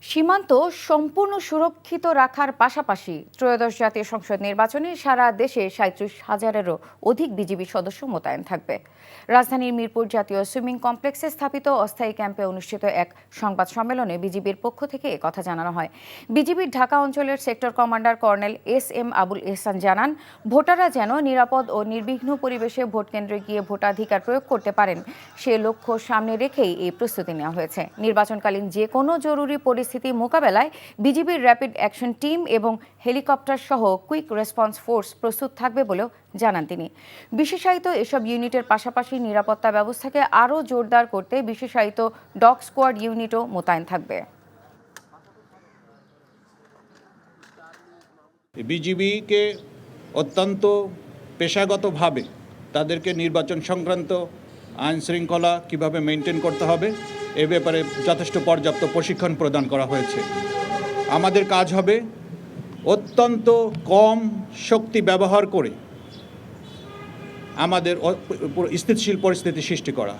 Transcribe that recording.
সীমান্ত সম্পূর্ণ সুরক্ষিত রাখার পাশাপাশি ত্রয়োদশ জাতীয় সংসদ নির্বাচনে সারা দেশে ৩৭,০০০-এরও অধিক বিজিবি সদস্য মোতায়েন থাকবে। রাজধানীর মিরপুর জাতীয় সুইমিং কমপ্লেক্সে স্থাপিত অস্থায়ী ক্যাম্পে অনুষ্ঠিত এক সংবাদ সম্মেলনে বিজিবির পক্ষ থেকে একথা জানানো হয়। বিজিবির ঢাকা অঞ্চলের sector commander colonel S M. Abul Ehsan জানান, ভোটাররা যেন নিরাপদ ও নির্বিঘ্ন পরিবেশে ভোটকেন্দ্রে গিয়ে ভোটাধিকার প্রয়োগ করতে পারেন, সে লক্ষ্য সামনে রেখেই এই প্রস্তুতি নেওয়া হয়েছে। নির্বাচনকালীন যে কোনো জরুরি পরিস্থিতি মোকাবেলায় বিজিবির র্যাপিড অ্যাকশন টিম এবং হেলিকপ্টার সহ কুইক রেসপন্স ফোর্স প্রস্তুত থাকবে বলেও জানান তিনি। বিশেষায়িত এসব ইউনিটের পাশাপাশি নিরাপত্তা ব্যবস্থাকে আরও জোরদার করতে বিশেষায়িত ডগ স্কোয়াড ইউনিটও মোতায়েন থাকবে। বিজিবিকে অত্যন্ত পেশাগতভাবে তাদেরকে নির্বাচন সংক্রান্ত আইন শৃঙ্খলা কীভাবে মেনটেন করতে হবে এ ব্যাপারে যথেষ্ট পর্যাপ্ত প্রশিক্ষণ প্রদান করা হয়েছে। আমাদের কাজ হবে অত্যন্ত কম শক্তি ব্যবহার করে আমাদের স্থিতিশীল পরিস্থিতি সৃষ্টি করা।